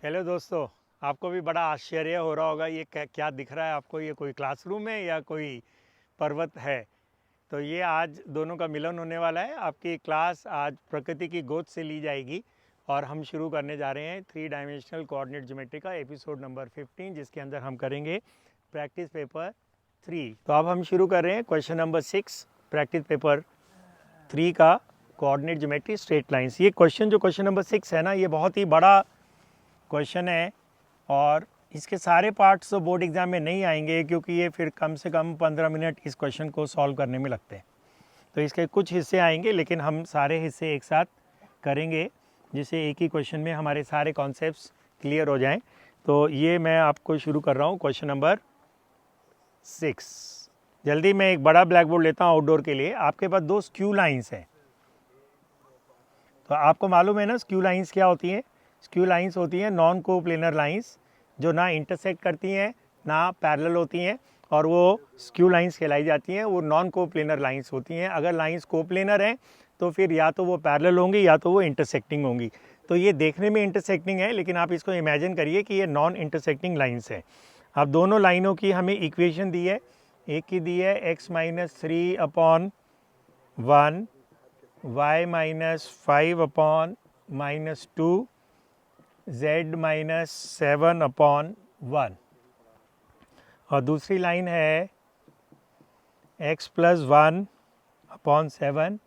Hello दोस्तों, आपको भी बड़ा आश्चर्य हो रहा होगा ये क्या दिख रहा है आपको। ये कोई क्लासरूम है या कोई पर्वत है? तो ये आज दोनों का मिलन होने वाला है। आपकी क्लास आज प्रकृति की गोद से ली जाएगी और हम शुरू करने जा रहे हैं 3 डायमेंशनल कोऑर्डिनेट ज्योमेट्री का एपिसोड नंबर 15, जिसके अंदर हम करेंगे प्रैक्टिस पेपर 3। तो अब हम शुरू कर रहे हैं क्वेश्चन नंबर 6 प्रैक्टिस पेपर 3 का कोऑर्डिनेट ज्योमेट्री स्ट्रेट लाइंस। ये क्वेश्चन नंबर 6 है ना, ये बहुत ही बड़ा क्वेश्चन है और इसके सारे पार्ट्स तो बोर्ड एग्ज़ाम में नहीं आएंगे, क्योंकि ये फिर कम से कम 15 मिनट इस क्वेश्चन को सॉल्व करने में लगते हैं। तो इसके कुछ हिस्से आएंगे, लेकिन हम सारे हिस्से एक साथ करेंगे, जिससे एक ही क्वेश्चन में हमारे सारे कॉन्सेप्ट्स क्लियर हो जाएं। तो ये मैं आपको शुरू कर रहा हूँ क्वेश्चन नंबर 6। जल्दी मैं एक बड़ा ब्लैक बोर्ड लेता हूँ आउटडोर के लिए। आपके पास 2 स्क्यू लाइंस हैं। तो आपको मालूम है ना स्क्यू लाइंस क्या होती हैं? स्क्यू लाइंस होती हैं नॉन कोप्लेनर लाइंस, जो ना इंटरसेक्ट करती हैं ना पैरेलल होती हैं, और वो स्क्यू लाइंस कहलाई जाती हैं। वो नॉन कोप्लेनर लाइंस होती हैं। अगर लाइंस कोप्लेनर हैं तो फिर या तो वो पैरेलल होंगी या तो वो इंटरसेक्टिंग होंगी। तो ये देखने में इंटरसेक्टिंग है, लेकिन आप इसको इमेजिन करिए कि ये नॉन इंटरसेक्टिंग लाइंस है। अब दोनों लाइनों की हमें इक्वेशन दी है। एक की दी है x-3/1 y-5/-2 z-7/1, और दूसरी लाइन है x+1/7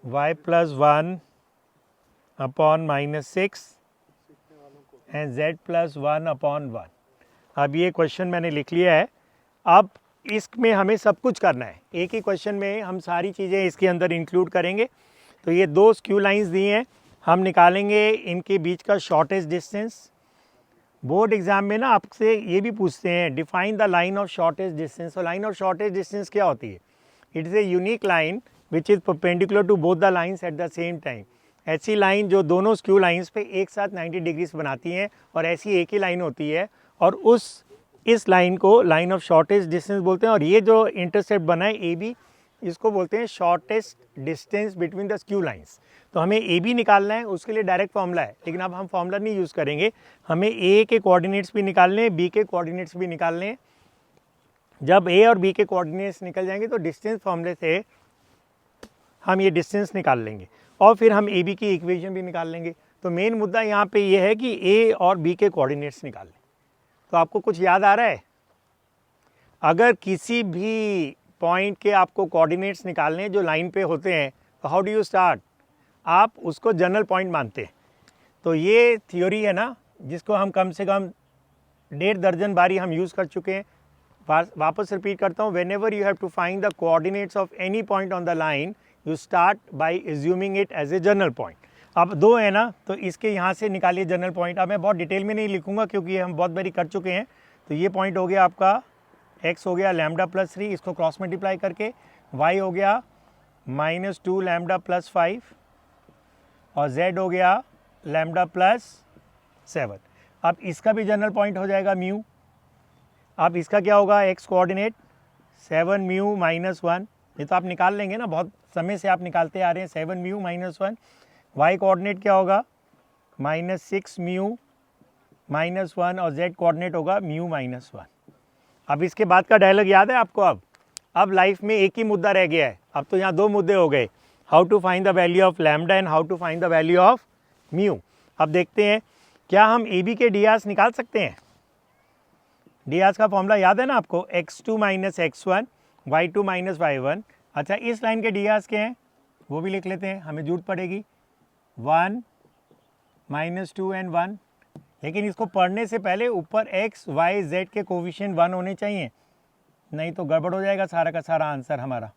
y+1/-6 एंड z+1/1। अब ये क्वेश्चन मैंने लिख लिया है। अब इसमें हमें सब कुछ करना है। एक ही क्वेश्चन में हम सारी चीज़ें इसके अंदर इंक्लूड करेंगे। तो ये 2 स्क्यू लाइंस दी हैं, हम निकालेंगे इनके बीच का शॉर्टेस्ट डिस्टेंस। बोर्ड एग्जाम में ना आपसे ये भी पूछते हैं, define the line of shortest distance. तो लाइन ऑफ शॉर्टेस्ट डिस्टेंस क्या होती है? It is a unique line which is perpendicular to both the lines at the same time. ऐसी लाइन जो दोनों स्क्यू लाइंस पे एक साथ 90 डिग्रीज बनाती हैं, और ऐसी एक ही लाइन होती है, और इस लाइन को लाइन ऑफ शॉर्टेस्ट डिस्टेंस बोलते हैं। और ये जो इंटरसेप्ट बना है ए बी, इसको बोलते हैं shortest distance between the skew lines. तो हमें ए बी निकालना है, उसके लिए डायरेक्ट फॉर्मूला है, लेकिन अब हम फॉर्मूला नहीं यूज़ करेंगे। हमें ए के कोऑर्डिनेट्स भी निकालने हैं, बी के कोऑर्डिनेट्स भी निकालने हैं। जब ए और बी के कोऑर्डिनेट्स निकल जाएंगे तो डिस्टेंस फॉर्मूले से हम ये डिस्टेंस निकाल लेंगे, और फिर हम ए बी की इक्वेशन भी निकाल लेंगे। तो मेन मुद्दा यहाँ पे ये है कि ए और बी के कोऑर्डिनेट्स निकाल लें। तो आपको कुछ याद आ रहा है? अगर किसी भी पॉइंट के आपको कोऑर्डिनेट्स निकालने जो लाइन पे होते हैं, तो हाउ डू यू स्टार्ट? आप उसको जनरल पॉइंट मानते हैं। तो ये थ्योरी है ना, जिसको हम कम से कम 1.5 दर्जन बारी हम यूज़ कर चुके हैं। वापस रिपीट करता हूँ, whenever you have to find the coordinates of any point on the line, you start by assuming it as a general point. अब 2 है ना, तो इसके यहाँ से निकालिए जनरल पॉइंट। अब मैं बहुत डिटेल में नहीं लिखूंगा, क्योंकि ये हम बहुत बारी कर चुके हैं। तो ये पॉइंट हो गया आपका, x हो गया λ+3, इसको क्रॉस मल्टीप्लाई करके, y हो गया -2 λ+5, और z हो गया λ+7। अब इसका भी जनरल पॉइंट हो जाएगा म्यू। अब इसका क्या होगा? x कोऑर्डिनेट 7 म्यू -1, ये तो आप निकाल लेंगे ना, बहुत समय से आप निकालते आ रहे हैं। 7 म्यू -1। y कोऑर्डिनेट क्या होगा? -6 म्यू -1, और z कोऑर्डिनेट होगा म्यू -1। अब इसके बाद का डायलॉग याद है आपको? अब लाइफ में एक ही मुद्दा रह गया है। अब तो यहाँ 2 मुद्दे हो गए, how to find the value of lambda and how to find the value of mu. अब देखते हैं, क्या हम ए बी के डी आर्स निकाल सकते हैं? डी आर्स का फॉर्मूला याद है ना आपको? x2 - x1 y2 - y1। अच्छा, इस लाइन के डी आर्स के हैं, वो भी लिख लेते हैं, हमें जरूरत पड़ेगी। 1 -2 एंड 1। लेकिन इसको पढ़ने से पहले ऊपर x y z के कोफिशिएंट 1 होने चाहिए, नहीं तो गड़बड़ हो जाएगा सारा का सारा आंसर हमारा।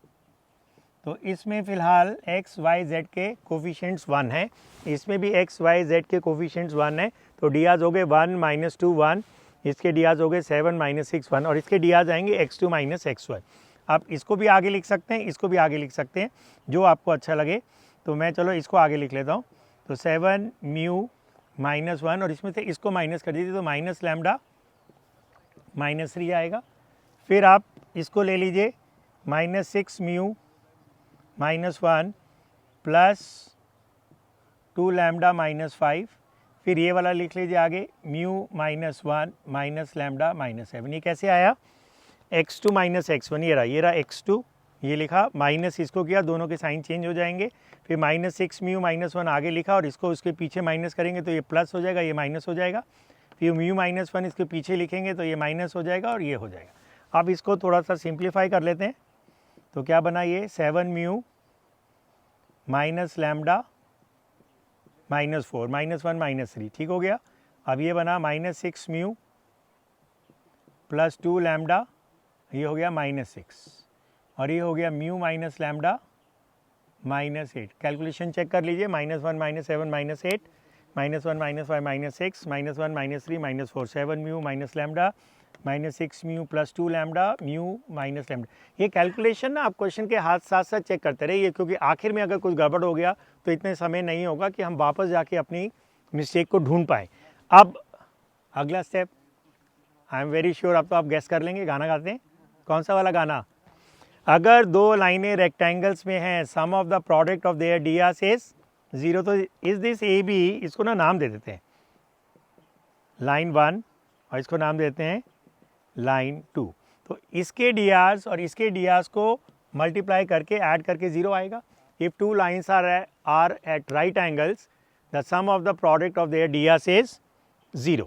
तो इसमें फ़िलहाल x y z के कोफिशिएंट्स 1 हैं, इसमें भी x y z के कोफिशिएंट्स 1 हैं। तो डी आर्स हो गए 1 -2 1, इसके डी आर्स हो गए 7 -6 1, और इसके डी आर्स आएंगे x2 - x1। आप इसको भी आगे लिख सकते हैं, इसको भी आगे लिख सकते हैं, जो आपको अच्छा लगे। तो मैं चलो इसको आगे लिख लेता हूँ। तो 7 म्यू -1, और इसमें से इसको माइनस कर दीजिए, तो माइनस लैम्डा -3 आएगा। फिर आप इसको ले लीजिए, -6 म्यू -1 +2 लैम्डा -5, फिर ये वाला लिख लीजिए आगे, mu minus 1 minus lambda minus 7। ये कैसे आया, x2 माइनस x1, ये रहा x2, ये लिखा, माइनस इसको किया, दोनों के साइन चेंज हो जाएंगे। फिर माइनस 6 म्यू माइनस 1 आगे लिखा और इसको उसके पीछे माइनस करेंगे तो ये प्लस हो जाएगा, ये माइनस हो जाएगा। फिर म्यू माइनस 1 इसके पीछे लिखेंगे तो ये माइनस हो जाएगा और ये हो जाएगा। अब इसको थोड़ा सा सिंप्लीफाई कर लेते हैं, तो क्या बना ये 7 mu minus lambda minus 4 minus 1 minus 3, ठीक हो गया। अब ये बना माइनस 6 म्यू प्लस 2 लैम्डा, ये हो गया माइनस 6, और ये हो गया mu minus lambda minus 8। Calculation check कर लीजिए, minus 1 minus 7 minus 8 minus 1 minus 5 minus 6 minus 1 minus 3 minus 4, 7 mu minus lambda minus 6 mu plus 2 lambda mu minus lambda. ये कैलकुलेशन ना आप क्वेश्चन के साथ साथ चेक करते रहिए, क्योंकि आखिर में अगर कुछ गड़बड़ हो गया तो इतने समय नहीं होगा कि हम वापस जाके अपनी मिस्टेक को ढूंढ पाएँ। अब अगला step, I am very sure अब तो आप गेस कर लेंगे। गाना गाते हैं, कौन सा वाला गाना? अगर दो लाइनें रेक्टेंगल्स में हैं, sum of the product of their DRs is 0, तो इज दिस ए बी, इसको ना नाम दे देते हैं लाइन 1 और इसको नाम देते हैं लाइन 2। तो इसके डियास और इसके डियास को मल्टीप्लाई करके ऐड करके 0 आएगा। If two lines are at right angles, the sum of the product of their DRs is 0।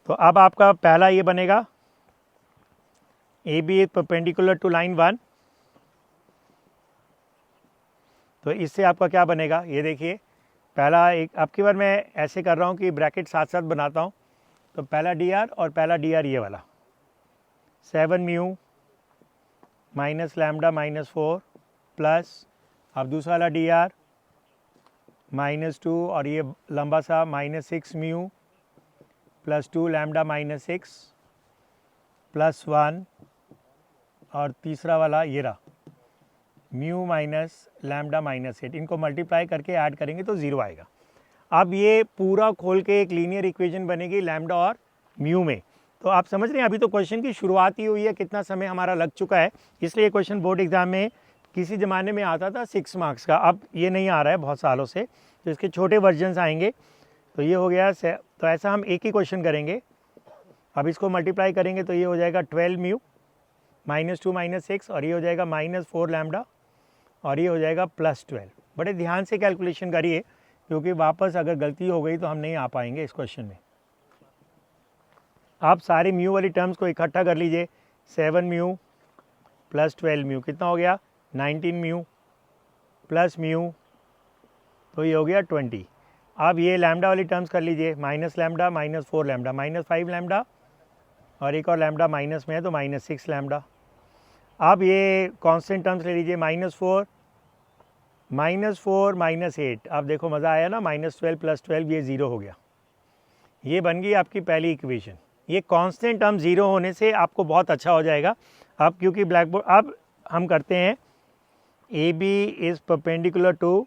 तो अब आपका पहला ये बनेगा, A B is perpendicular to line 1, तो इससे आपका क्या बनेगा, ये देखिए। पहला एक, अब की बार मैं ऐसे कर रहा हूँ कि ब्रैकेट साथ साथ बनाता हूँ। तो पहला डी आर और पहला डी आर ये वाला 7 mu minus lambda minus 4 plus, अब दूसरा वाला डी आर माइनस 2 और ये लंबा सा minus 6 mu plus 2 lambda minus 6 plus 1, और तीसरा वाला ये रहा म्यू माइनस लैम्डा माइनस 8। इनको मल्टीप्लाई करके ऐड करेंगे तो 0 आएगा। अब ये पूरा खोल के एक लीनियर इक्वेशन बनेगी लैम्डा और म्यू में। तो आप समझ रहे हैं, अभी तो क्वेश्चन की शुरुआत ही हुई है, कितना समय हमारा लग चुका है। इसलिए क्वेश्चन बोर्ड एग्जाम में किसी ज़माने में आता था 6 मार्क्स का, अब ये नहीं आ रहा है बहुत सालों से, तो इसके छोटे वर्जन्स आएंगे। तो ये हो गया, तो ऐसा हम एक ही क्वेश्चन करेंगे। अब इसको मल्टीप्लाई करेंगे तो ये हो जाएगा 12 म्यू माइनस 2 माइनस 6, और ये हो जाएगा माइनस 4 लैम्डा, और ये हो जाएगा प्लस 12। बड़े ध्यान से कैलकुलेशन करिए, क्योंकि वापस अगर गलती हो गई तो हम नहीं आ पाएंगे इस क्वेश्चन में। आप सारे म्यू वाली टर्म्स को इकट्ठा कर लीजिए, 7 म्यू प्लस 12 म्यू कितना हो गया, 19 म्यू प्लस म्यू, तो ये हो गया 20। अब ये लैम्डा वाली टर्म्स कर लीजिए, minus lambda minus 4 lambda minus 5 lambda, और एक और लैम्डा माइनस में है तो माइनस 6 लैम्डा। अब ये कांस्टेंट टर्म्स ले लीजिए, माइनस 4 माइनस 8। अब देखो मज़ा आया ना, माइनस 12 प्लस 12 ये 0 हो गया। ये बन गई आपकी पहली इक्वेशन। ये कांस्टेंट टर्म 0 होने से आपको बहुत अच्छा हो जाएगा। अब क्योंकि ब्लैक बोर्ड, अब हम करते हैं A B is perpendicular to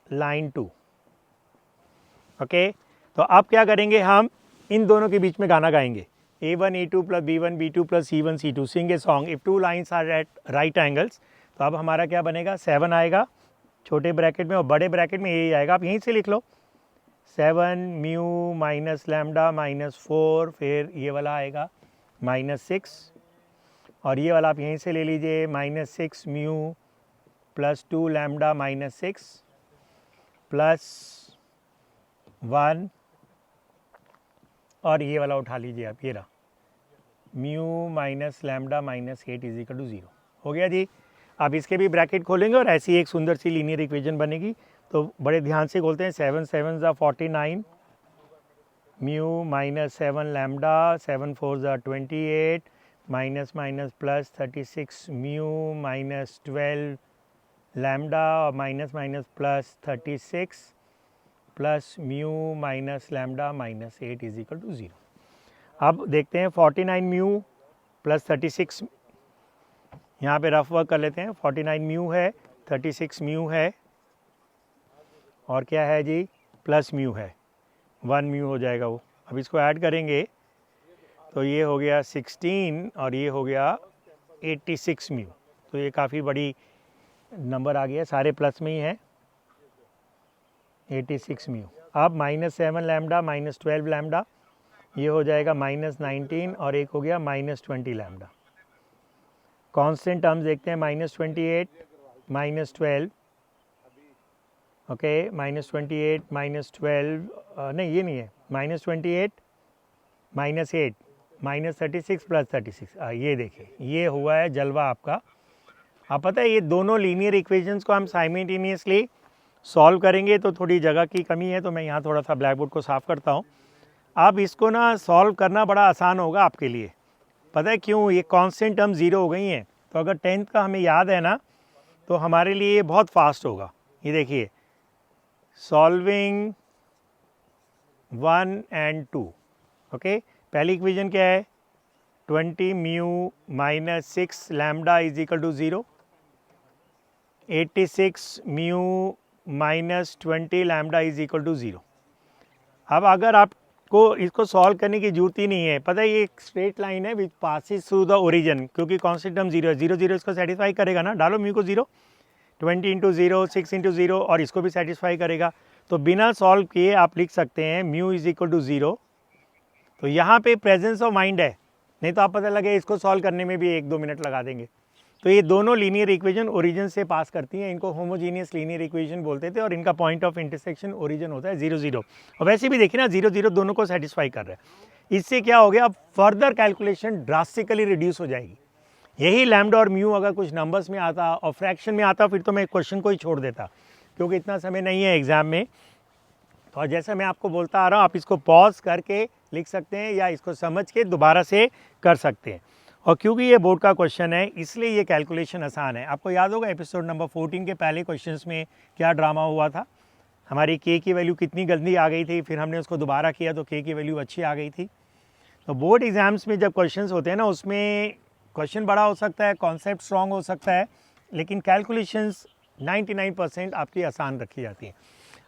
line 2, okay. तो अब क्या करेंगे, हम इन दोनों के बीच में गाना गाएंगे, A1 A2 plus B1 B2 plus C1 C2, sing a song if two lines are at right angles. तो अब हमारा क्या बनेगा, 7 आएगा छोटे ब्रैकेट में और बड़े ब्रैकेट में यही आएगा, आप यहीं से लिख लो 7 म्यू माइनस लैम्डा माइनस 4, फिर ये वाला आएगा माइनस 6, और ये वाला आप यहीं से ले लीजिए minus 6 mu plus 2 lambda minus 6 plus 1, और ये वाला उठा लीजिए आप, ये रहा mu minus lambda minus 8 is equal to 0। हो गया जी। अब इसके भी ब्रैकेट खोलेंगे और ऐसी एक सुंदर सी लीनियर इक्वेशन बनेगी। तो बड़े ध्यान से खोलते हैं, 7 7 ज़ा 49 म्यू माइनस 7 लैम्डा 7 4 ज़ा 28 minus minus plus 36 mu minus 12 lambda और minus minus plus 36 plus mu minus lambda minus 8 is equal to 0। अब देखते हैं 49 म्यू प्लस 36, यहाँ पे रफ वर्क कर लेते हैं। 49 म्यू है, 36 म्यू है, और क्या है जी, प्लस म्यू है, 1 म्यू हो जाएगा वो। अब इसको ऐड करेंगे तो ये हो गया 16 और ये हो गया 86 म्यू। तो ये काफ़ी बड़ी नंबर आ गया, सारे प्लस में ही है, 86 म्यू। अब -7 लैम्डा -12 लैम्डा, ये हो जाएगा -19 और एक हो गया -20 लैम्डा। कांस्टेंट टर्म्स देखते हैं, -28 -12, ओके, -28 -12 नहीं ये नहीं है, -28 -8 -36 + 36, ये देखिए ये हुआ है जलवा आपका। आप पता है ये दोनों लीनियर इक्वेशंस को हम साइमल्टेनियसली सॉल्व करेंगे तो थोड़ी जगह की कमी है, तो मैं यहाँ थोड़ा सा ब्लैक बोर्ड को साफ़ करता हूँ। अब इसको ना सॉल्व करना बड़ा आसान होगा आपके लिए, पता है क्यों? ये कांस्टेंट टर्म 0 हो गई हैं, तो अगर 10th का हमें याद है ना तो हमारे लिए बहुत फास्ट होगा। ये देखिए सॉल्विंग 1 and 2, ओके। पहली इक्वेशन क्या है? 20 mu -6 lambda is equal to 0, 86 mu -20 lambda is equal to 0। अब अगर आपको इसको सॉल्व करने की जरूरत ही नहीं है, पता है ये एक स्ट्रेट लाइन है which passes through the origin, क्योंकि कांस्टेंट टर्म 0 है, 0 0 इसको सेटिस्फाई करेगा ना, डालो म्यू को 0, 20 × 0 6 × 0 और इसको भी सेटिस्फाई करेगा। तो बिना सॉल्व किए आप लिख सकते हैं म्यू इज इक्वल टू 0। तो यहाँ पे प्रेजेंस ऑफ माइंड है, नहीं तो आप पता लगे इसको सॉल्व करने में भी 1-2 मिनट लगा देंगे। तो ये दोनों लीनियर इक्वेशन ओरिजिन से पास करती हैं, इनको होमोजीनियस लीनियर इक्वेशन बोलते थे और इनका पॉइंट ऑफ इंटरसेक्शन ओरिजिन होता है 0 0। और वैसे भी देखिए ना 0 0 दोनों को सेटिस्फाई कर रहा है। इससे क्या हो गया, अब फर्दर कैलकुलेशन ड्रास्टिकली रिड्यूस हो जाएगी। यही लैम्डा और म्यू अगर कुछ नंबर्स में आता और फ्रैक्शन में आता फिर तो मैं क्वेश्चन को ही छोड़ देता, क्योंकि इतना समय नहीं है एग्जाम में। तो जैसा मैं आपको बोलता आ रहा हूँ, आप इसको पॉज करके लिख सकते हैं या इसको समझ के दोबारा से कर सकते हैं। और क्योंकि ये बोर्ड का क्वेश्चन है इसलिए ये कैलकुलेशन आसान है। आपको याद होगा एपिसोड नंबर 14 के पहले क्वेश्चंस में क्या ड्रामा हुआ था, हमारी के की वैल्यू कितनी गंदी आ गई थी, फिर हमने उसको दोबारा किया तो के की वैल्यू अच्छी आ गई थी। तो बोर्ड एग्जाम्स में जब क्वेश्चंस होते हैं ना, उसमें क्वेश्चन बड़ा हो सकता है, कॉन्सेप्ट स्ट्रॉन्ग हो सकता है, लेकिन कैलकुलेशंस 99% आपकी आसान रखी जाती है।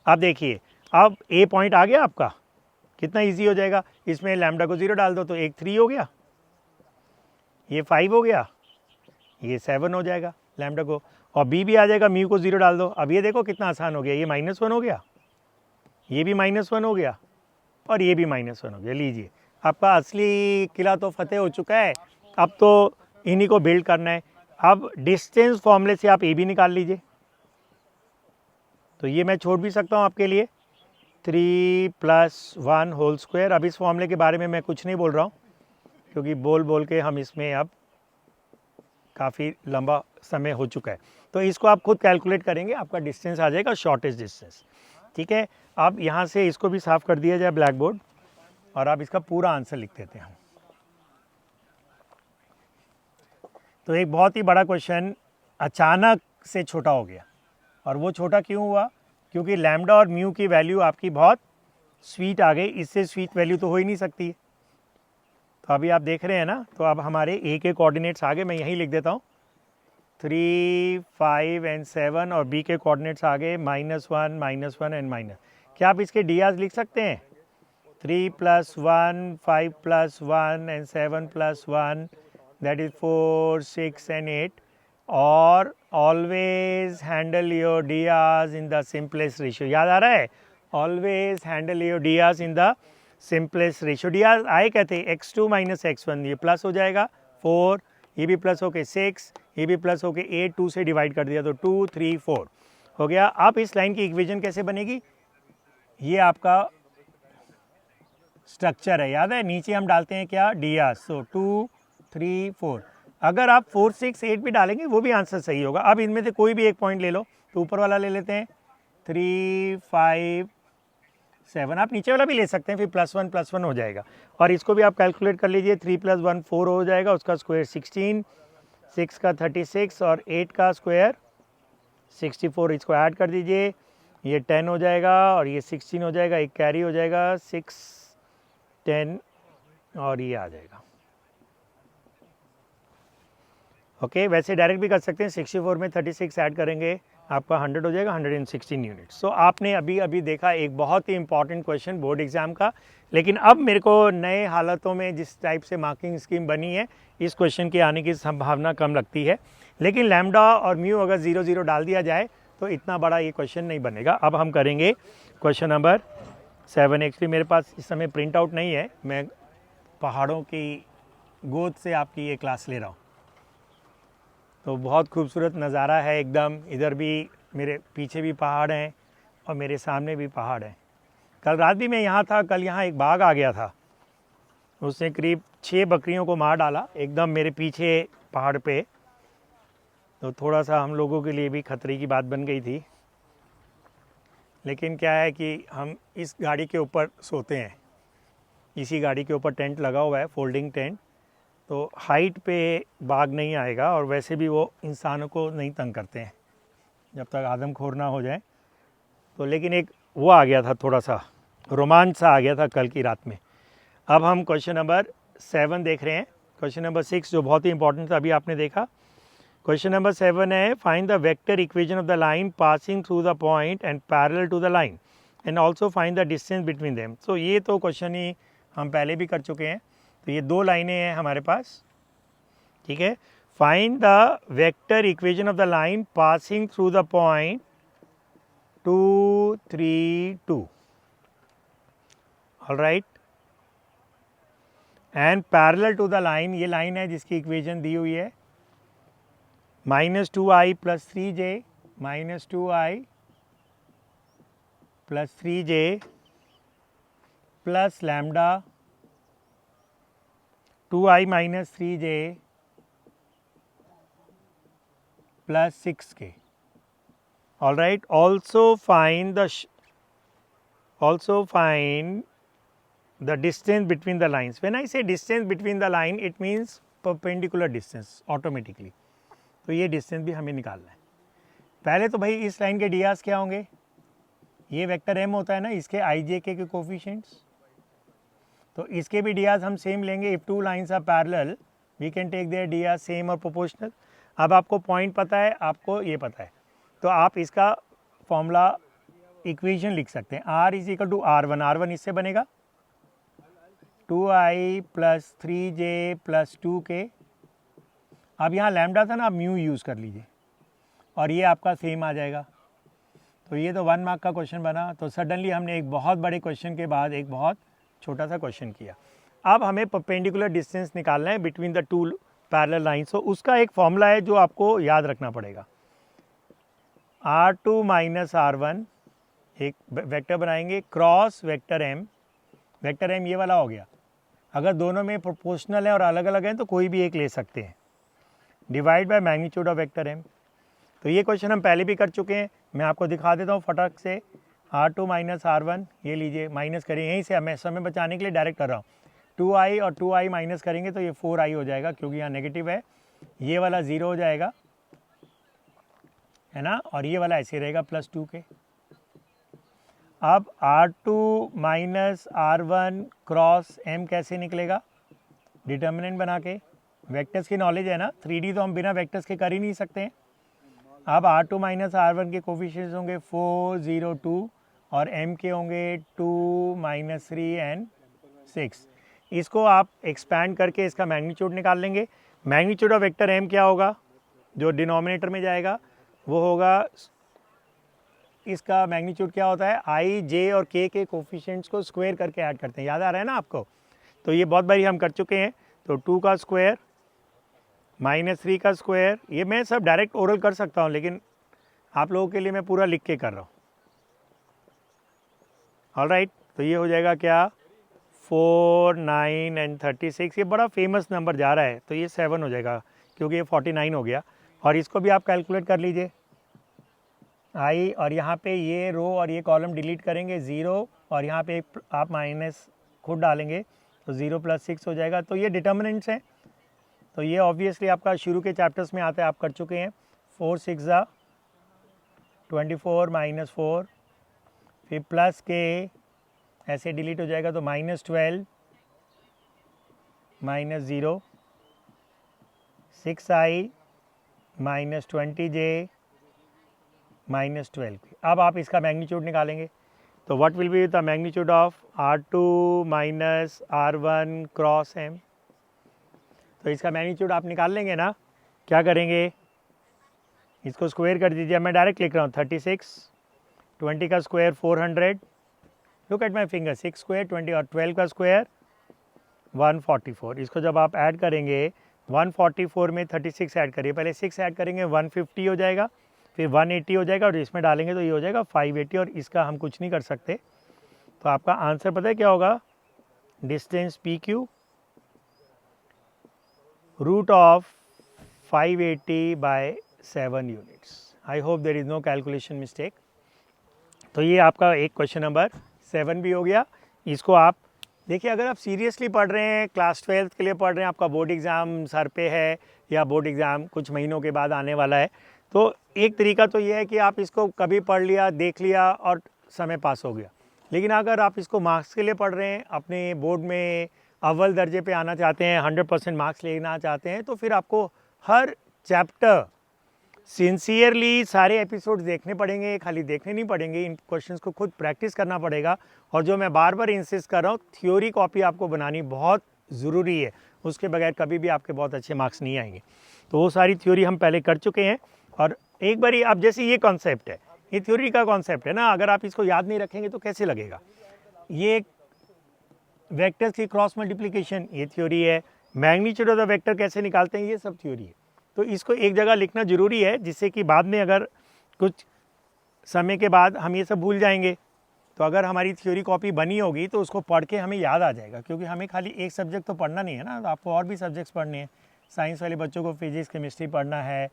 अब देखिए, अब ए पॉइंट आ गया आपका, कितना इजी हो जाएगा। इसमें लैम्डा को 0 डाल दो तो एक 3 हो गया, ये 5 हो गया, ये 7 हो जाएगा लैम्डा को, और बी भी आ जाएगा, म्यू को 0 डाल दो। अब ये देखो कितना आसान हो गया, ये -1 हो गया, ये भी -1 हो गया और ये भी -1 हो गया। लीजिए आपका असली किला तो फतेह हो चुका है, अब तो इन्हीं को बिल्ड करना है। अब डिस्टेंस फॉर्मूले से आप ए भी निकाल लीजिए, तो ये मैं छोड़ भी सकता हूँ आपके लिए, 3 + 1 होल स्क्वायर। अब इस फॉर्मूले के बारे में मैं कुछ नहीं बोल रहा हूँ, क्योंकि बोल बोल के हम इसमें अब काफ़ी लंबा समय हो चुका है। तो इसको आप खुद कैलकुलेट करेंगे, आपका डिस्टेंस आ जाएगा शॉर्टेस्ट डिस्टेंस, ठीक है। अब यहाँ से इसको भी साफ़ कर दिया जाए ब्लैक बोर्ड, और आप इसका पूरा आंसर लिख देते हैं। तो एक बहुत ही बड़ा क्वेश्चन अचानक से छोटा हो गया, और वो छोटा क्यों हुआ? क्योंकि लैम्डा और म्यू की वैल्यू आपकी बहुत स्वीट आ गई, इससे स्वीट वैल्यू तो हो ही नहीं सकती है। तो अभी आप देख रहे हैं ना, तो अब हमारे ए के कोऑर्डिनेट्स आ गए, मैं यहीं लिख देता हूँ 3, 5 and 7, और बी के कोऑर्डिनेट्स आ गए -1 -1 एंड माइनस। क्या आप इसके डीआर्स लिख सकते हैं? 3 + 1 5 + 1 and 7 + 1, that is 4 6 and 8, और always handle your DRs in the simplest ratio. याद आ रहा है? Always handle your DRs in the simplest ratio. DR आए कहते हैं x2 - x1, ये प्लस हो जाएगा 4, ये भी प्लस होके 6, ये भी प्लस होके 8, 2 से डिवाइड कर दिया तो 2 3 4 हो गया। अब इस लाइन की इक्वेशन कैसे बनेगी? ये आपका स्ट्रक्चर है, याद है? नीचे हम डालते हैं क्या? डीआर। सो 2 3 4, अगर आप 4 6 8 भी डालेंगे वो भी आंसर सही होगा। अब इनमें से कोई भी एक पॉइंट ले लो, तो ऊपर वाला ले लेते हैं 3 5 7, आप नीचे वाला भी ले सकते हैं, फिर +1 हो जाएगा। और इसको भी आप कैलकुलेट कर लीजिए, 3 + 1 4 हो जाएगा, उसका स्क्वायर 16, 6 का 36 और 8 का स्क्वायर 64, इसको ऐड कर दीजिए, ये 10 हो जाएगा और ये 16 हो जाएगा, एक कैरी हो जाएगा 6 10 और ये आ जाएगा। ओके, वैसे डायरेक्ट भी कर सकते हैं, 64 में 36 ऐड करेंगे आपका 100 हो जाएगा, 116 यूनिट। सो आपने अभी देखा एक बहुत ही इंपॉर्टेंट क्वेश्चन बोर्ड एग्जाम का। लेकिन अब मेरे को नए हालातों में जिस टाइप से मार्किंग स्कीम बनी है, इस क्वेश्चन के आने की संभावना कम लगती है। लेकिन लैम्डा और म्यू अगर 0 0 डाल दिया जाए तो इतना बड़ा ये क्वेश्चन नहीं बनेगा। अब हम करेंगे क्वेश्चन नंबर 7 एक्चुअली मेरे पास इस समय प्रिंट आउट नहीं है, मैं पहाड़ों की गोद से आपकी ये क्लास ले रहा हूँ। तो बहुत खूबसूरत नज़ारा है एकदम, इधर भी मेरे पीछे भी पहाड़ हैं और मेरे सामने भी पहाड़ हैं। कल रात भी मैं यहाँ था, कल यहाँ एक बाघ आ गया था, उसने करीब 6 बकरियों को मार डाला एकदम मेरे पीछे पहाड़ पे। तो थोड़ा सा हम लोगों के लिए भी खतरे की बात बन गई थी, लेकिन क्या है कि हम इस गाड़ी के ऊपर सोते हैं, इसी गाड़ी के ऊपर टेंट लगा हुआ है, फोल्डिंग टेंट, तो हाइट पे बाघ नहीं आएगा और वैसे भी वो इंसानों को नहीं तंग करते हैं जब तक आदमखोर ना हो जाए। तो लेकिन एक वो आ गया था, थोड़ा सा रोमांच सा आ गया था कल की रात में। अब हम क्वेश्चन नंबर 7 देख रहे हैं। क्वेश्चन नंबर 6 जो बहुत ही इंपॉर्टेंट था, अभी आपने देखा। क्वेश्चन नंबर 7 है, find the vector equation of the line passing through the point and parallel to the line and also find the distance between them. So ये तो क्वेश्चन ही हम पहले भी कर चुके हैं। तो ये 2 लाइनें हैं हमारे पास, ठीक है। Find the vector equation of the line passing through the point 2 3 2, all right, and parallel to the line, ये लाइन है जिसकी इक्वेशन दी हुई है -2i + 3j -2i + 3j plus lambda 2i - 3j + 6k, all right. Also find the distance between the lines. When I say distance between the line, it means perpendicular distance automatically. तो ये distance भी हमें निकालना है। पहले तो भाई इस लाइन के डियास क्या होंगे, ये वेक्टर m होता है ना, इसके i j k के कोफिशिएंट्स, तो इसके भी डियास हम सेम लेंगे। If 2 lines are parallel we can take their DRs same और प्रोपोर्शनल। अब आपको पॉइंट पता है, आपको ये पता है, तो आप इसका फॉर्मूला इक्वेशन लिख सकते हैं। r = r1, r1 इससे बनेगा 2i + 3j + 2k। अब यहाँ लैम्डा था ना, आप म्यू यूज़ कर लीजिए और ये आपका सेम आ जाएगा। तो ये तो 1 मार्क का क्वेश्चन बना। तो सडनली हमने एक बहुत बड़े क्वेश्चन के बाद एक बहुत छोटा सा क्वेश्चन किया। अब हमें परपेंडिकुलर डिस्टेंस निकालना है बिटवीन द 2 पैरेलल लाइन्स। तो उसका एक फॉर्मूला है जो आपको याद रखना पड़ेगा। r2 - r1 एक वेक्टर बनाएंगे cross vector m। Vector m ये वाला हो गया। अगर दोनों में प्रोपोर्शनल है और अलग अलग हैं तो कोई भी एक ले सकते हैं, divide by magnitude of vector m। तो ये क्वेश्चन हम पहले भी कर चुके हैं, मैं आपको दिखा देता हूँ फटाक से। r2 - r1 ये लीजिए, माइनस करिए, यहीं से मैं समय बचाने के लिए डायरेक्ट कर रहा हूँ। 2i और 2i माइनस करेंगे तो ये 4i हो जाएगा, क्योंकि यहाँ नेगेटिव है। ये वाला 0 हो जाएगा, है ना, और ये वाला ऐसे रहेगा +2k। अब r2 - r1 क्रॉस m कैसे निकलेगा, डिटर्मिनेंट बना के। वेक्टर्स की नॉलेज है ना, 3D तो हम बिना वेक्टर्स के कर ही नहीं सकते हैं। अब r2 - r1 के कोफिशिएंट्स होंगे 4 0 2 और m के होंगे 2 -3 एंड 6। इसको आप एक्सपैंड करके इसका मैग्नीट्यूड निकाल लेंगे। मैग्नीट्यूड ऑफ वेक्टर m क्या होगा, जो डिनोमिनेटर में जाएगा वो होगा, इसका मैग्नीट्यूड क्या होता है, i j और k के कोफिशिएंट्स को स्क्वायर करके ऐड करते हैं। याद आ रहा है ना आपको, तो ये बहुत बारी हम कर चुके हैं। तो 2 का स्क्वायर -3 का स्क्वायर, ये मैं सब डायरेक्ट ओरल कर सकता हूँ, लेकिन आप लोगों के लिए मैं पूरा लिख के कर रहा हूँ। ऑल राइट, तो ये हो जाएगा क्या, 4 9 एंड 36। ये बड़ा फेमस नंबर जा रहा है, तो ये 7 हो जाएगा क्योंकि ये 49 हो गया। और इसको भी आप कैलकुलेट कर लीजिए i, और यहाँ पे ये रो और ये कॉलम डिलीट करेंगे 0, और यहाँ पे आप माइनस खुद डालेंगे तो 0 + 6 हो जाएगा। तो ये डिटर्मिनेंट्स हैं, तो ये ऑब्वियसली आपका शुरू के चैप्टर्स में आता है, आप कर चुके हैं। 4 6 24 -4, फिर प्लस के ऐसे डिलीट हो जाएगा तो -12 -0 6i -20j -12। अब आप इसका मैग्नीट्यूड निकालेंगे तो what will be the magnitude of r2 - r1 cross m। तो इसका मैग्नीट्यूड आप निकाल लेंगे ना, क्या करेंगे, इसको स्क्वायर कर दीजिए। मैं डायरेक्ट लिख रहा हूँ 36, 20 का square 400, look at my finger, 6 square 20 और 12 का स्क्वायर 144। इसको जब आप ऐड करेंगे 144 में 36 ऐड करिए, पहले 6 ऐड करेंगे 150 हो जाएगा, फिर 180 हो जाएगा और इसमें डालेंगे तो ये हो जाएगा 580 और इसका हम कुछ नहीं कर सकते। तो आपका आंसर पता है क्या होगा, distance P Q root of 580 by 7 units. I hope there is no calculation mistake. तो ये आपका एक क्वेश्चन नंबर 7 भी हो गया। इसको आप देखिए, अगर आप सीरियसली पढ़ रहे हैं, क्लास 12th के लिए पढ़ रहे हैं, आपका बोर्ड एग्ज़ाम सर पे है या बोर्ड एग्ज़ाम कुछ महीनों के बाद आने वाला है, तो एक तरीका तो ये है कि आप इसको कभी पढ़ लिया, देख लिया और समय पास हो गया। लेकिन अगर आप इसको मार्क्स के लिए पढ़ रहे हैं, अपने बोर्ड में अव्वल दर्जे पे आना चाहते हैं, 100% मार्क्स लेना चाहते हैं, तो फिर आपको हर चैप्टर सिंसियरली सारे एपिसोड्स देखने पड़ेंगे। खाली देखने नहीं पड़ेंगे, इन क्वेश्चंस को खुद प्रैक्टिस करना पड़ेगा। और जो मैं बार बार इंसिस्ट कर रहा हूँ, थ्योरी कॉपी आपको बनानी बहुत ज़रूरी है, उसके बगैर कभी भी आपके बहुत अच्छे मार्क्स नहीं आएंगे। तो वो सारी थ्योरी हम पहले कर चुके हैं। और एक बार अब जैसे ये कॉन्सेप्ट है, ये थ्योरी का कॉन्सेप्ट है ना, अगर आप इसको याद नहीं रखेंगे तो कैसे लगेगा। ये वेक्टर्स की क्रॉस मल्टीप्लिकेशन ये थ्योरी है, मैग्नीट्यूड ऑफ द वेक्टर कैसे निकालते हैं ये सब थ्योरी है। तो इसको एक जगह लिखना ज़रूरी है, जिससे कि बाद में अगर कुछ समय के बाद हम ये सब भूल जाएंगे, तो अगर हमारी थ्योरी कॉपी बनी होगी तो उसको पढ़ के हमें याद आ जाएगा। क्योंकि हमें खाली एक सब्जेक्ट तो पढ़ना नहीं है ना, तो आपको और भी सब्जेक्ट्स पढ़ने हैं। साइंस वाले बच्चों को फिजिक्स केमिस्ट्री पढ़ना है,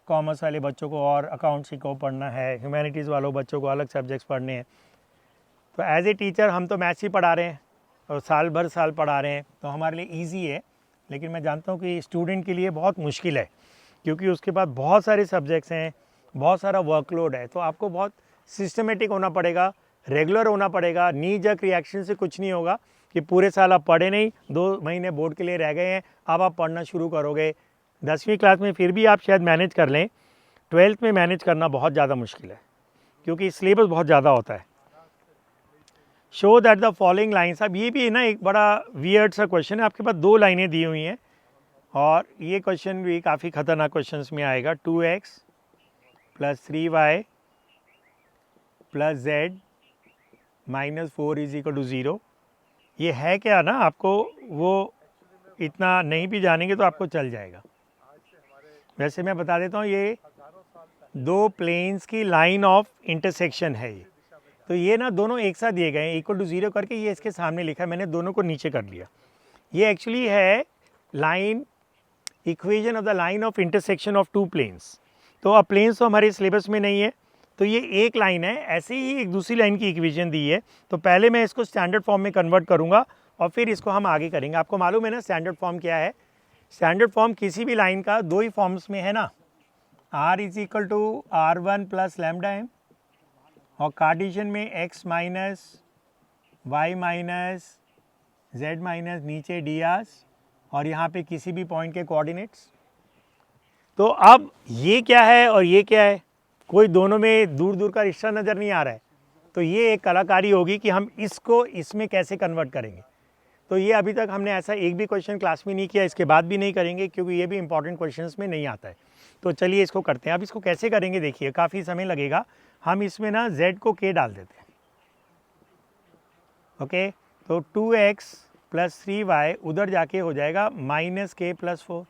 कॉमर्स वाले बच्चों को और अकाउंट्स को पढ़ना है, ह्यूमैनिटीज़ वालों बच्चों को अलग सब्जेक्ट्स पढ़ने हैं। तो एज ए टीचर हम तो मैथ्स ही पढ़ा रहे हैं और साल भर साल पढ़ा रहे हैं, तो हमारे लिए ईजी है। लेकिन मैं जानता हूँ कि स्टूडेंट के लिए बहुत मुश्किल है, क्योंकि उसके पास बहुत सारे सब्जेक्ट्स हैं, बहुत सारा वर्कलोड है। तो आपको बहुत सिस्टमेटिक होना पड़ेगा, रेगुलर होना पड़ेगा। नी जक रिएक्शन से कुछ नहीं होगा कि पूरे साल आप पढ़े नहीं, 2 महीने बोर्ड के लिए रह गए हैं, अब आप पढ़ना शुरू करोगे। 10वीं क्लास में फिर भी आप शायद मैनेज कर लें, 12th में मैनेज करना बहुत ज़्यादा मुश्किल है, क्योंकि सिलेबस बहुत ज़्यादा होता है। Show that the following lines, अब ये भी ना एक बड़ा वियर्ड सा क्वेश्चन है। आपके पास 2 लाइनें दी हुई हैं और ये क्वेश्चन भी काफ़ी खतरनाक क्वेश्चंस में आएगा। 2x + 3y + z - 4 = 0। ये है क्या ना, आपको वो इतना नहीं भी जानेंगे तो आपको चल जाएगा। वैसे मैं बता देता हूँ, ये 2 प्लेन्स की लाइन ऑफ इंटरसेक्शन है ये। तो ये ना दोनों एक साथ दिए गए हैं, = 0 करके ये इसके सामने लिखा है, मैंने दोनों को नीचे कर लिया। ये एक्चुअली है line equation of the line of intersection of 2 planes. तो अब प्लेन्स तो हमारे सिलेबस में नहीं है, तो ये एक लाइन है, ऐसे ही एक दूसरी लाइन की इक्वेशन दी है। तो पहले मैं इसको स्टैंडर्ड फॉर्म में कन्वर्ट करूँगा और फिर इसको हम आगे करेंगे। आपको मालूम है ना स्टैंडर्ड फॉर्म क्या है? स्टैंडर्ड फॉर्म किसी भी लाइन का 2 ही फॉर्म्स में है ना, r = r1 + λm, और कार्टेशियन में x - y - z - नीचे dr, और यहाँ पे किसी भी पॉइंट के कोऑर्डिनेट्स। तो अब ये क्या है और ये क्या है, कोई दोनों में दूर दूर का रिश्ता नज़र नहीं आ रहा है। तो ये एक कलाकारी होगी कि हम इसको इसमें कैसे कन्वर्ट करेंगे। तो ये अभी तक हमने ऐसा एक भी क्वेश्चन क्लास में नहीं किया, इसके बाद भी नहीं करेंगे, क्योंकि ये भी इंपॉर्टेंट क्वेश्चंस में नहीं आता है। तो चलिए इसको करते हैं। अब इसको कैसे करेंगे देखिए, काफ़ी समय लगेगा। हम इसमें ना z को k डाल देते हैं। ओके, तो 2x + 3y उधर जाके हो जाएगा -k + 4।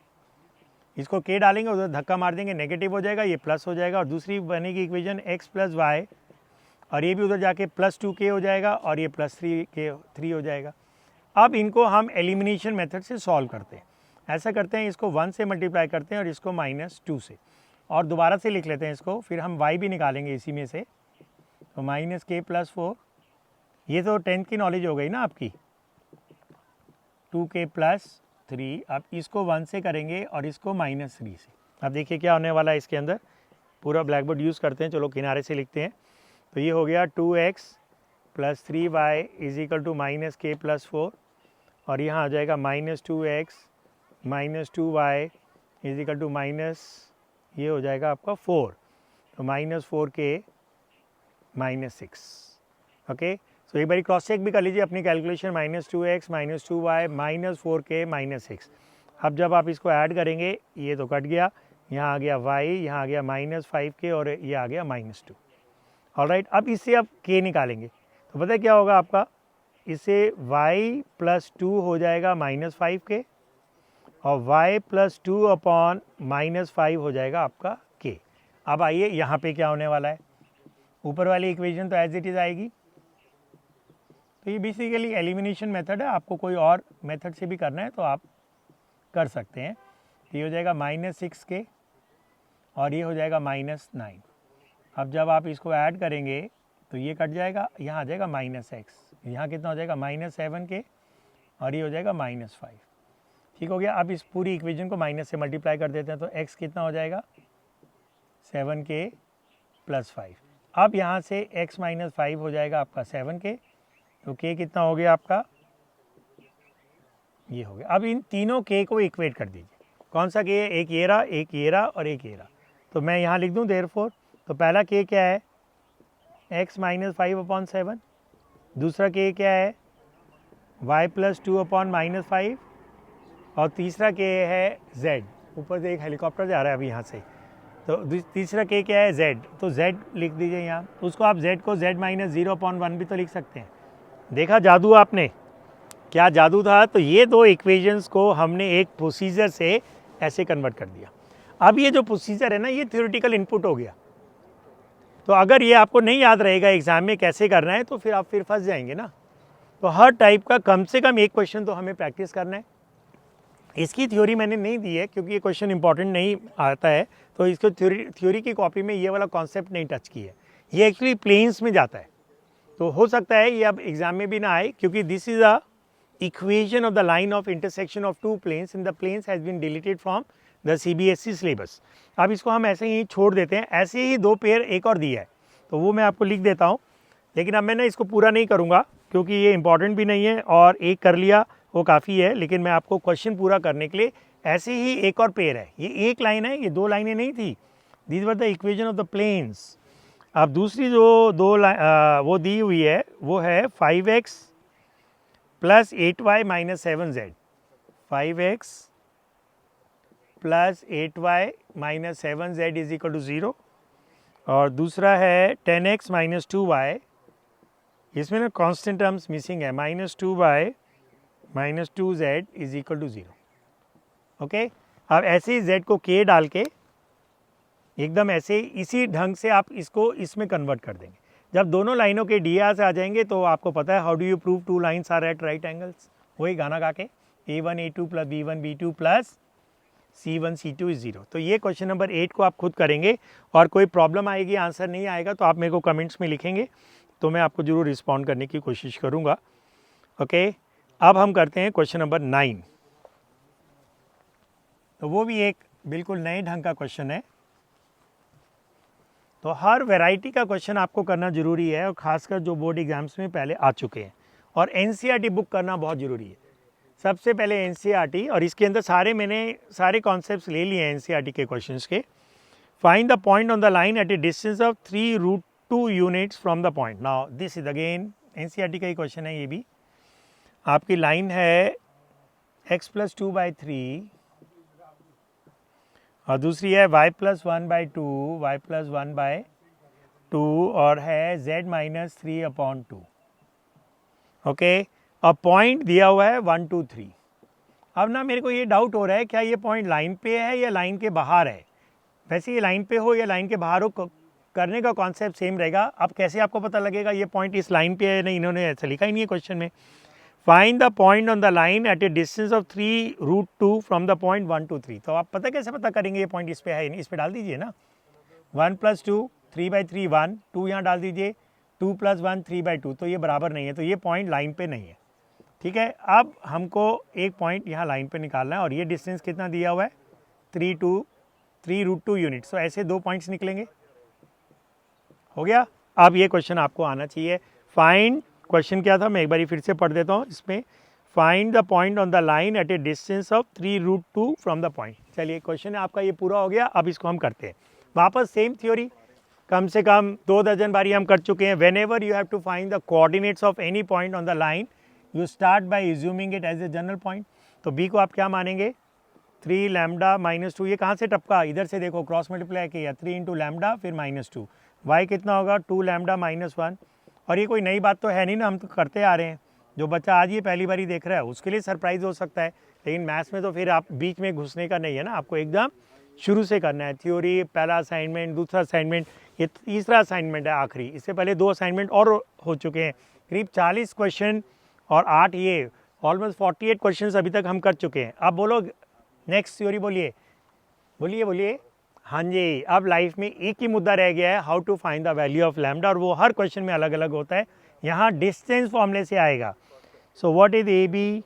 इसको k डालेंगे, उधर धक्का मार देंगे, नेगेटिव हो जाएगा, ये प्लस हो जाएगा, और दूसरी बनेगी इक्वेशन x + y, और ये भी उधर जाके +2k हो जाएगा, और ये +3 हो जाएगा। अब इनको हम एलिमिनेशन मेथड से सॉल्व करते हैं। ऐसा करते हैं, इसको 1 से मल्टीप्लाई करते हैं और इसको -2 से, और दोबारा से लिख लेते हैं इसको। फिर हम y भी निकालेंगे इसी में से, तो -k + 4, ये तो 10th की नॉलेज हो गई ना आपकी, 2k + 3। अब इसको 1 से करेंगे और इसको -3 से। अब देखिए क्या होने वाला है इसके अंदर। पूरा ब्लैक बोर्ड यूज़ करते हैं, चलो किनारे से लिखते हैं। तो ये हो गया 2x + 3y = -k + 4, और यहाँ आ जाएगा -2x - 2y = ये हो जाएगा आपका 4, तो -4k - 6। ओके, तो एक बार क्रॉस चेक भी कर लीजिए अपनी कैलकुलेशन, -2x - 2y -4k - 6। अब जब आप इसको ऐड करेंगे, ये तो कट गया, यहाँ आ गया y, यहाँ आ गया -5k, और ये आ गया -2। ऑलराइट, अब इससे आप k निकालेंगे, तो पता है क्या होगा आपका, इससे y प्लस 2 हो जाएगा -5 के, और y प्लस 2 अपॉन -5 हो जाएगा आपका k। अब आइए यहाँ पे क्या होने वाला है, ऊपर वाली इक्वेशन तो एज इट इज़ आएगी। तो ये बेसिकली एलिमिनेशन मेथड है, आपको कोई और मेथड से भी करना है तो आप कर सकते हैं। तो ये हो जाएगा -6 के और ये हो जाएगा -9। अब जब आप इसको ऐड करेंगे तो ये कट जाएगा, यहाँ आ जाएगा -x, यहाँ कितना हो जाएगा -7 के और ये हो जाएगा -5। ठीक हो गया। अब इस पूरी इक्वेशन को माइनस से मल्टीप्लाई कर देते हैं तो x कितना हो जाएगा 7k + 5। अब यहाँ से x - 5 हो जाएगा आपका 7k, तो k कितना हो गया आपका, ये हो गया। अब इन तीनों k को इक्वेट कर दीजिए। कौन सा k है, एक ये रहा, एक ये रहा और एक ये रहा। तो मैं यहाँ लिख दूँ देयरफॉर, तो पहला k क्या है x - 5/7, दूसरा k क्या है y + 2/-5 और तीसरा k है z। ऊपर से एक हेलीकॉप्टर जा रहा है अभी यहाँ से। तो तीसरा k क्या है z, तो z लिख दीजिए यहाँ। उसको आप z को z - 0/1 भी तो लिख सकते हैं। देखा जादू आपने, क्या जादू था। तो ये दो इक्वेशंस को हमने एक प्रोसीजर से ऐसे कन्वर्ट कर दिया। अब ये जो प्रोसीजर है ना, ये थ्योरेटिकल इनपुट हो गया। तो अगर ये आपको नहीं याद रहेगा एग्जाम में कैसे करना है तो फिर आप फंस जाएंगे ना। तो हर टाइप का कम से कम एक क्वेश्चन तो हमें प्रैक्टिस करना है। इसकी थ्योरी मैंने नहीं दी है क्योंकि ये क्वेश्चन इंपॉर्टेंट नहीं आता है, तो इसको थ्योरी की कॉपी में ये वाला कॉन्सेप्ट नहीं टच की है। ये एक्चुअली प्लेन्स में जाता है, तो हो सकता है ये अब एग्जाम में भी ना आए, क्योंकि this is a equation of the line of intersection of two planes and the planes has been deleted from the CBSE syllabus. अब इसको हम ऐसे ही छोड़ देते हैं। ऐसे ही दो पेयर एक और दिया है, तो वो मैं आपको लिख देता हूँ, लेकिन अब मैं ना इसको पूरा नहीं करूँगा क्योंकि ये इंपॉर्टेंट भी नहीं है, और एक कर लिया वो काफ़ी है। लेकिन मैं आपको क्वेश्चन पूरा करने के लिए ऐसे ही एक और पेयर है, ये एक लाइन है, ये दो लाइनें नहीं थी। These were the equation of the planes. अब दूसरी जो वो दी हुई है वो है 5x + 8y - 7z, 5x + 8y - 7z = 0। और दूसरा है 10x - 2y, इसमें ना कांस्टेंट टर्म्स मिसिंग है, -2y - 2z = 0। ओके, अब ऐसे ही z को k डाल के एकदम ऐसे इसी ढंग से आप इसको इसमें कन्वर्ट कर देंगे। जब दोनों लाइनों के DRs आ जाएंगे तो आपको पता है how do you prove two lines are at right angles, वही गाना गा के A1 A2 + B1 B2 + C1 C2 = 0। तो ये क्वेश्चन नंबर 8 को आप खुद करेंगे, और कोई प्रॉब्लम आएगी, आंसर नहीं आएगा तो आप मेरे को कमेंट्स में लिखेंगे, तो मैं आपको ज़रूर रिस्पॉन्ड करने की कोशिश करूँगा। ओके, अब हम करते हैं क्वेश्चन नंबर 9। तो वो भी एक बिल्कुल नए ढंग का क्वेश्चन है। तो हर वैरायटी का क्वेश्चन आपको करना ज़रूरी है, और ख़ासकर जो बोर्ड एग्जाम्स में पहले आ चुके हैं। और NCERT बुक करना बहुत ज़रूरी है। सबसे पहले NCERT, और इसके अंदर मैंने सारे कॉन्सेप्ट्स ले लिए हैं NCERT के क्वेश्चंस के। Find the point on the line at A distance of 3√2 units from the point. Now this is again NCERT का ही क्वेश्चन है। ये भी आपकी लाइन है x + 2/3 और दूसरी है y + 1/2, y + 1/2 और है z - 3/2। ओके, अब पॉइंट दिया हुआ है 1 2 3। अब ना मेरे को ये डाउट हो रहा है क्या ये पॉइंट लाइन पे है या लाइन के बाहर है। वैसे ये लाइन पे हो या लाइन के बाहर हो, करने का कॉन्सेप्ट सेम रहेगा। अब कैसे आपको पता लगेगा ये पॉइंट इस लाइन पे है, नहीं इन्होंने ऐसा लिखा ही नहीं है क्वेश्चन में। Find the point on the line at A distance of 3√2 from the point 1 2 3। तो आप पता कैसे पता करेंगे ये पॉइंट इस पे है, इस पे डाल दीजिए ना, 1 + 2 3/3 1, 2 यहाँ डाल दीजिए, 2 + 1 3/2। तो ये बराबर नहीं है, तो ये पॉइंट लाइन पे नहीं है। ठीक है, अब हमको एक पॉइंट यहाँ लाइन पे निकालना है, और ये डिस्टेंस कितना दिया हुआ है 3√2 यूनिट्स। तो ऐसे दो पॉइंट्स निकलेंगे। हो गया। अब ये क्वेश्चन आपको आना चाहिए। फाइंड, क्वेश्चन क्या था मैं एक बार फिर से पढ़ देता हूँ इसमें। Find the point on the line at A distance of 3√2 from the point. चलिए क्वेश्चन आपका ये पूरा हो गया। अब इसको हम करते हैं वापस सेम थ्योरी, कम से कम 2 दर्जन बारी हम कर चुके हैं। Whenever you have to find the coordinates of any point on the line, you start by assuming it as a general point. तो बी को आप क्या मानेंगे 3 λ - 2। ये कहाँ से टपका, इधर से देखो, क्रॉस मल्टीप्लाई किया, 3 × λ फिर -2। y कितना होगा 2 λ - 1, और ये कोई नई बात तो है नहीं ना, हम तो करते आ रहे हैं। जो बच्चा आज ये पहली बार देख रहा है उसके लिए सरप्राइज़ हो सकता है, लेकिन मैथ्स में तो फिर आप बीच में घुसने का नहीं है ना, आपको एकदम शुरू से करना है। थ्योरी पहला असाइनमेंट, दूसरा असाइनमेंट, ये तीसरा असाइनमेंट है आखिरी। इससे पहले 2 असाइनमेंट और हो चुके हैं, करीब 40 क्वेश्चन और 8 ये ऑलमोस्ट 48 क्वेश्चंस अभी तक हम कर चुके हैं। अब बोलो नेक्स्ट थ्योरी, बोलिए बोलिए बोलिए। हाँ जी, अब लाइफ में एक ही मुद्दा रह गया है, how to find the value of lambda, और वो हर क्वेश्चन में अलग अलग होता है। यहाँ डिस्टेंस फॉर्मूले से आएगा। So what is A B,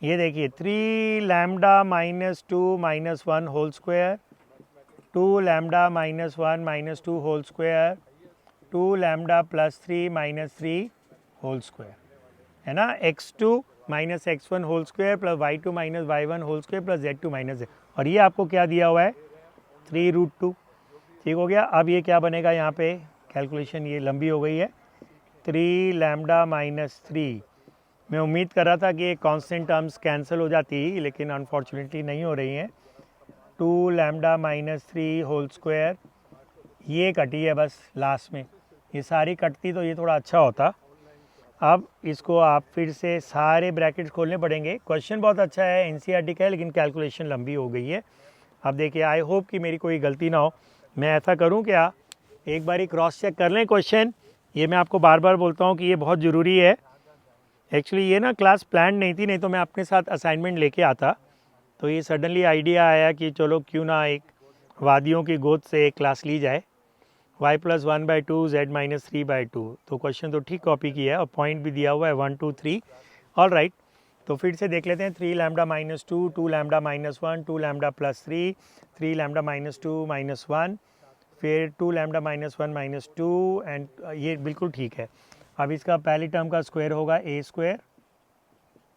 ये देखिए 3 lambda minus 2 minus 1 whole square, 2 lambda minus 1 minus 2 whole square, 2 lambda plus 3 minus 3 whole square, है ना। x2 minus x1 whole square plus y2 minus y1 whole square plus z2 minus z, और ये आपको क्या दिया हुआ है 3√2। ठीक हो गया। अब ये क्या बनेगा, यहाँ पे कैलकुलेशन ये लंबी हो गई है। 3 लैम्डा माइनस 3, मैं उम्मीद कर रहा था कि ये कांस्टेंट टर्म्स कैंसिल हो जाती, लेकिन अनफॉर्चुनेटली नहीं हो रही हैं। 2 लैम्डा माइनस 3 होल स्क्वायर, ये कटी है बस लास्ट में, ये सारी कटती तो ये थोड़ा अच्छा होता। अब इसको आप फिर से सारे ब्रैकेट्स खोलने पड़ेंगे। क्वेश्चन बहुत अच्छा है, एनसीईआरटी का है, लेकिन कैलकुलेशन लंबी हो गई है। अब देखिए, आई होप कि मेरी कोई गलती ना हो। मैं ऐसा करूं क्या, एक बार ही क्रॉस चेक कर लें क्वेश्चन। ये मैं आपको बार बार बोलता हूं कि ये बहुत ज़रूरी है। एक्चुअली ये ना क्लास प्लान नहीं थी, नहीं तो मैं अपने साथ असाइनमेंट लेके आता। तो ये सडनली आइडिया आया कि चलो क्यों ना एक वादियों की गोद से एक क्लास ली जाए। y प्लस 1/2 z माइनस 3/2, तो क्वेश्चन तो ठीक कॉपी किया है और पॉइंट भी दिया हुआ है 1 2 3। ऑल राइट, तो फिर से देख लेते हैं। 3 lambda minus 2, 2 lambda minus 1, 2 lambda plus 3, 3 lambda minus 2 minus 1, फिर 2 लैम्डा माइनस 1 माइनस 2, एंड ये बिल्कुल ठीक है। अब इसका पहली टर्म का स्क्वायर होगा a square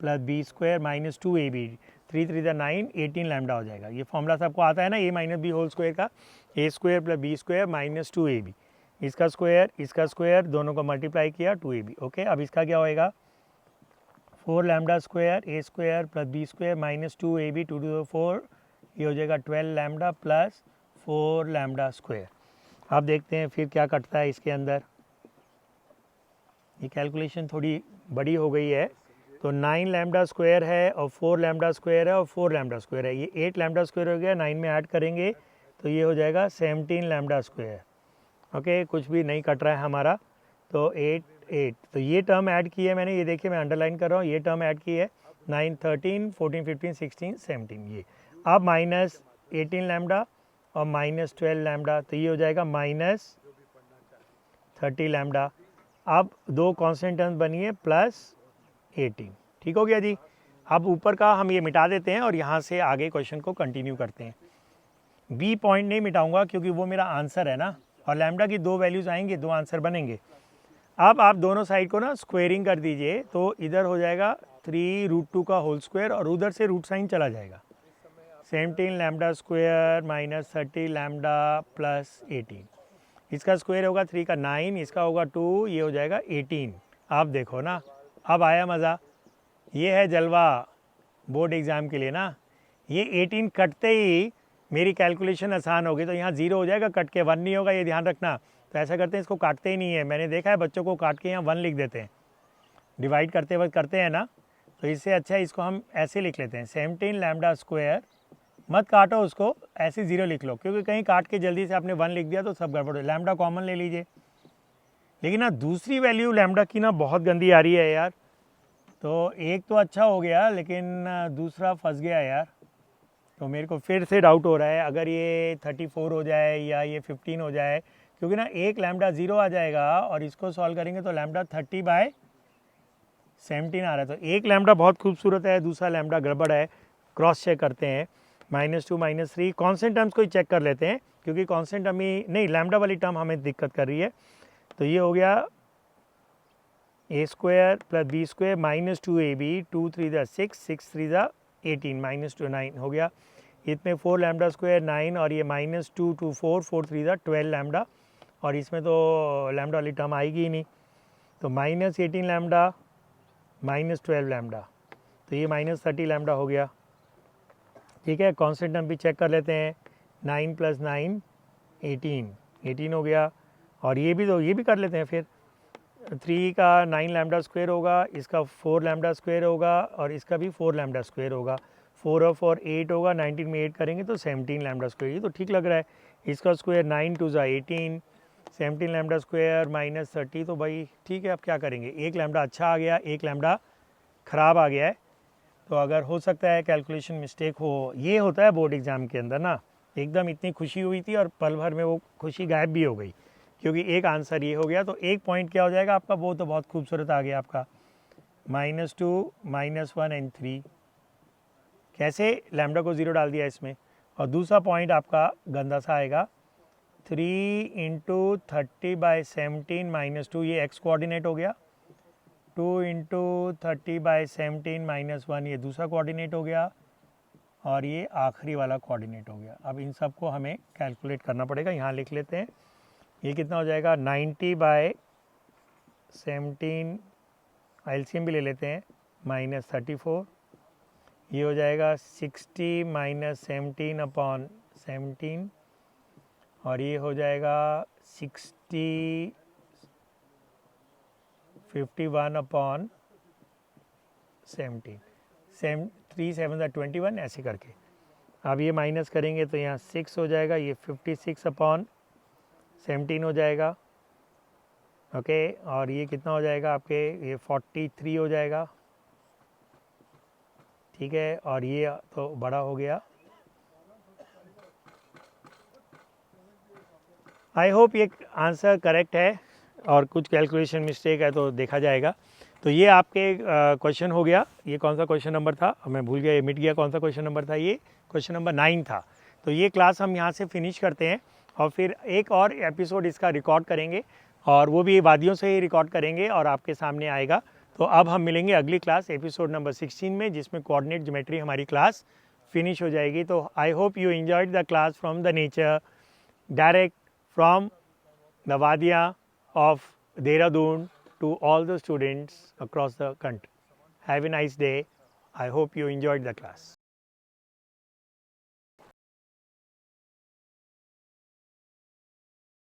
plus b square minus 2ab, 3 3 9, 18 lambda हो जाएगा। ये फॉर्मूला सबको आता है ना, a minus B whole square का, a square plus b square minus 2ab, इसका स्क्वायर दोनों को मल्टीप्लाई किया 2ab। ओके, अब इसका क्या होएगा 4 lambda square a square plus b square minus 2ab 2 to 4, ये हो जाएगा 12 लैम्डा प्लस 4 लैम्डा स्क्वायर। अब देखते हैं फिर क्या कटता है इसके अंदर। ये कैलकुलेशन थोड़ी बड़ी हो गई है, तो 9 लैम्डा स्क्वायर है और 4 लैम्डा स्क्वायर है और 4 लैम्डा स्क्वायर है, ये 8 लैम्डा स्क्वायर हो गया। 9 में ऐड करेंगे तो ये हो जाएगा 17 लैम्डा स्क्वायर। ओके, कुछ भी नहीं कट रहा है हमारा, तो 8 तो ये टर्म ऐड की है मैंने, ये देखिए मैं अंडरलाइन कर रहा हूँ, ये टर्म ऐड की है। 9 13 14 15 16 17, ये अब माइनस 18 लैम्डा और माइनस 12 लैम्डा, तो ये हो जाएगा माइनस 30 लैम्डा। अब दो कांस्टेंट टर्म्स बनी है प्लस 18। ठीक हो गया जी। अब ऊपर का हम ये मिटा देते हैं और यहाँ से आगे क्वेश्चन को कंटिन्यू करते हैं। बी पॉइंट नहीं मिटाऊंगा क्योंकि वो मेरा आंसर है ना, और लैम्डा की 2 वैल्यूज़ आएंगे, 2 आंसर बनेंगे। अब आप दोनों साइड को ना स्क्वेयरिंग कर दीजिए, तो इधर हो जाएगा 3√2 का होल स्क्वायर और उधर से रूट साइन चला जाएगा। 17 lambda square minus 30 lambda plus 18, इसका स्क्वायर होगा 3 का 9, इसका होगा 2, ये हो जाएगा 18। आप देखो ना, अब आया मज़ा, ये है जलवा बोर्ड एग्ज़ाम के लिए ना। ये 18 कटते ही मेरी कैलकुलेशन आसान होगी, तो यहाँ 0 हो जाएगा, कट के 1 नहीं होगा, ये ध्यान रखना। तो ऐसा करते हैं, इसको काटते ही नहीं है, मैंने देखा है बच्चों को काट के यहाँ 1 लिख देते हैं, डिवाइड करते वक्त करते हैं ना, तो इससे अच्छा इसको हम ऐसे लिख लेते हैं 17 लैम्डा स्क्वायर, मत काटो उसको, ऐसे 0 लिख लो, क्योंकि कहीं काट के जल्दी से आपने 1 लिख दिया तो सब गड़बड़ हो। लैम्डा कॉमन ले लीजिए, लेकिन ना दूसरी वैल्यू लैम्डा की ना बहुत गंदी आ रही है यार। तो एक तो अच्छा हो गया, लेकिन दूसरा फंस गया यार। तो मेरे को फिर से डाउट हो रहा है, अगर ये 34 हो जाए या ये 15 हो जाए, क्योंकि ना एक लैम्डा 0 आ जाएगा और इसको सॉल्व करेंगे तो लैम्डा 30/17 आ रहा है। तो एक लैम्डा बहुत खूबसूरत है, दूसरा लैम्डा गड़बड़ है। क्रॉस चेक करते हैं, -2 -3 कॉन्स्टेंट टर्म्स को ही चेक कर लेते हैं, क्योंकि कॉन्स्टेंट टर्म ही नहीं, लैम्डा वाली टर्म हमें दिक्कत कर रही है। तो ये हो गया a square plus b square minus 2ab, 2 3 6, 6 3 18, -2 9 हो गया। इसमें 4 लैम्डा स्क्वायर 9 और ये -2 2 4, 4 3 12 लैम्डा, और इसमें तो लैम्डा वाली टर्म आएगी ही नहीं, तो -18 लैम्डा -12 लैम्डा, तो ये -30 लैम्डा हो गया। ठीक है, कॉन्स्टेंट टर्म भी चेक कर लेते हैं, 9 + 9 18 हो गया, और ये भी कर लेते हैं फिर। 3 का 9 लैम्डा स्क्वायर होगा, इसका 4 लैम्डा स्क्वायर होगा और इसका भी 4 लैम्डा स्क्वायर होगा। 4 और 4 8 होगा, 19 में 8 करेंगे तो 17 लैम्डा स्क्वायर। ये तो ठीक लग रहा है। इसका स्क्वायर 9 2 ज़ा 18, 17 लैम्डा स्क्वायर माइनस 30, तो भाई ठीक है। अब क्या करेंगे, एक लैम्डा अच्छा आ गया, एक लैम्डा ख़राब आ गया है। तो अगर हो सकता है कैलकुलेशन मिस्टेक हो, ये होता है बोर्ड एग्ज़ाम के अंदर ना। एकदम इतनी खुशी हुई थी और पल भर में वो खुशी गायब भी हो गई, क्योंकि एक आंसर ये हो गया। तो एक पॉइंट क्या हो जाएगा आपका, वो तो बहुत खूबसूरत आ गया आपका, -2 -1 एंड 3। कैसे, लैम्डा को 0 डाल दिया इसमें। और दूसरा पॉइंट आपका गंदा सा आएगा, 3 × 30/17 -2, ये एक्स कोऑर्डिनेट हो गया। 2 × 30/17 -1, ये दूसरा कोऑर्डिनेट हो गया। और ये आखिरी वाला कोऑर्डिनेट हो गया। अब इन सब को हमें कैलकुलेट करना पड़ेगा। यहाँ लिख लेते हैं, ये कितना हो जाएगा, 90/17, एलसीएम भी ले लेते हैं, -34। ये हो जाएगा 60 - 17/17, और ये हो जाएगा 60 51/17, 3 7 21, ऐसे करके। अब ये माइनस करेंगे तो यहाँ 6 हो जाएगा, ये 56/17 हो जाएगा। ओके, और ये कितना हो जाएगा आपके, ये 43 हो जाएगा। ठीक है, और ये तो बड़ा हो गया। आई होप ये आंसर करेक्ट है, और कुछ कैलकुलेशन मिस्टेक है तो देखा जाएगा। तो ये आपके क्वेश्चन हो गया। ये कौन सा क्वेश्चन नंबर था, मैं भूल गया, ये मिट गया, कौन सा क्वेश्चन नंबर था, ये क्वेश्चन नंबर 9 था। तो ये क्लास हम यहाँ से फिनिश करते हैं, और फिर एक और एपिसोड इसका रिकॉर्ड करेंगे, और वो भी वादियों से ही रिकॉर्ड करेंगे और आपके सामने आएगा। तो अब हम मिलेंगे अगली क्लास एपिसोड नंबर 16 में, जिसमें कोऑर्डिनेट ज्योमेट्री हमारी क्लास फिनिश हो जाएगी। तो I hope you enjoyed the class from the nature, direct from the Wadia of Dehradun to all the students across the country. Have a nice day. I hope you enjoyed the class.